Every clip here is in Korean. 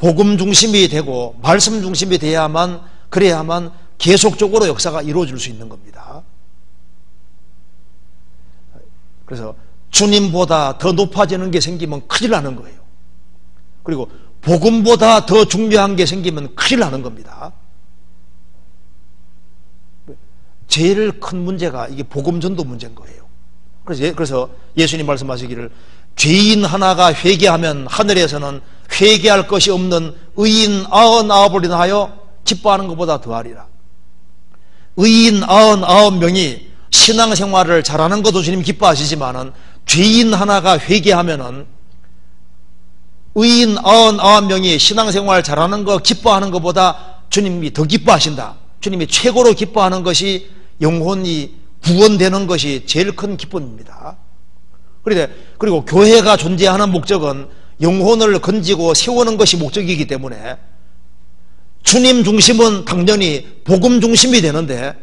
복음 중심이 되고 말씀 중심이 돼야만, 그래야만 계속적으로 역사가 이루어질 수 있는 겁니다. 그래서 주님보다 더 높아지는 게 생기면 큰일 나는 거예요. 그리고 복음보다 더 중요한 게 생기면 큰일 나는 겁니다. 제일 큰 문제가 이게 복음 전도 문제인 거예요. 그래서 예수님 말씀하시기를 죄인 하나가 회개하면 하늘에서는 회개할 것이 없는 의인 99을 인하여 기뻐하는 것보다 더하리라. 의인 99명이 신앙생활을 잘하는 것도 주님 기뻐하시지만은 죄인 하나가 회개하면은 의인 99명이 신앙생활 잘하는 거 기뻐하는 것보다 주님이 더 기뻐하신다. 주님이 최고로 기뻐하는 것이 영혼이 구원되는 것이 제일 큰 기쁨입니다. 그리고 교회가 존재하는 목적은 영혼을 건지고 세우는 것이 목적이기 때문에 주님 중심은 당연히 복음 중심이 되는데,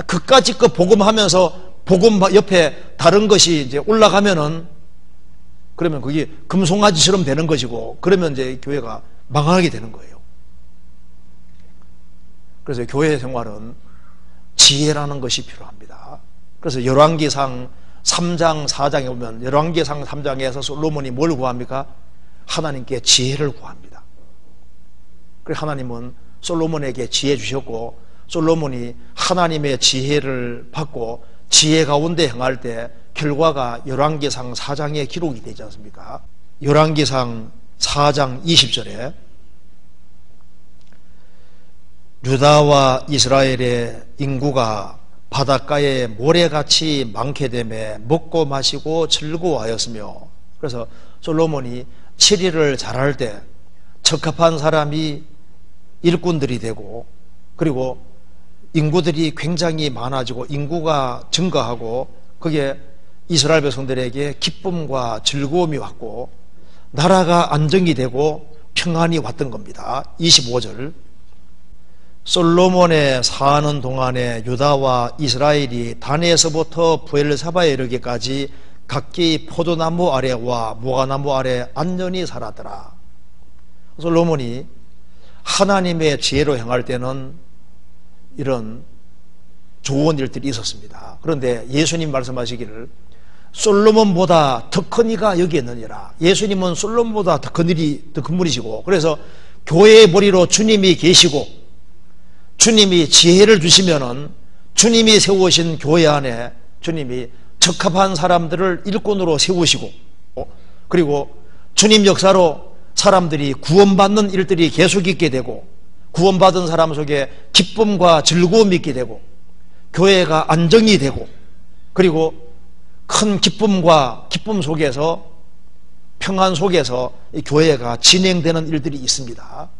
그까짓 거 복음하면서 복음 옆에 다른 것이 이제 올라가면은, 그러면 그게 금송아지처럼 되는 것이고, 그러면 이제 교회가 망하게 되는 거예요. 그래서 교회 생활은 지혜라는 것이 필요합니다. 그래서 열왕기상 3장 4장에 보면 열왕기상 3장에서 솔로몬이 뭘 구합니까? 하나님께 지혜를 구합니다. 그래서 하나님은 솔로몬에게 지혜 주셨고, 솔로몬이 하나님의 지혜를 받고 지혜 가운데 행할 때 결과가 열왕기상 4장에 기록이 되지 않습니까? 열왕기상 4장 20절에 유다와 이스라엘의 인구가 바닷가에 모래같이 많게 되매 먹고 마시고 즐거워하였으며, 그래서 솔로몬이 치리를 잘할 때 적합한 사람이 일꾼들이 되고, 그리고 인구들이 굉장히 많아지고 인구가 증가하고, 그게 이스라엘 백성들에게 기쁨과 즐거움이 왔고 나라가 안정이 되고 평안이 왔던 겁니다. 25절 솔로몬의 사는 동안에 유다와 이스라엘이 단에서부터 브엘사바에 이르기까지 각기 포도나무 아래와 무화나무 아래 안전히 살았더라. 솔로몬이 하나님의 지혜로 행할 때는 이런 좋은 일들이 있었습니다. 그런데 예수님 말씀하시기를 솔로몬보다 더 큰 이가 여기 있느니라. 예수님은 솔로몬보다 더 큰 분이시고, 그래서 교회의 머리로 주님이 계시고 주님이 지혜를 주시면은 주님이 세우신 교회 안에 주님이 적합한 사람들을 일꾼으로 세우시고, 그리고 주님 역사로 사람들이 구원받는 일들이 계속 있게 되고, 구원받은 사람 속에 기쁨과 즐거움이 있게 되고, 교회가 안정이 되고, 그리고 큰 기쁨과 기쁨 속에서 평안 속에서 이 교회가 진행되는 일들이 있습니다.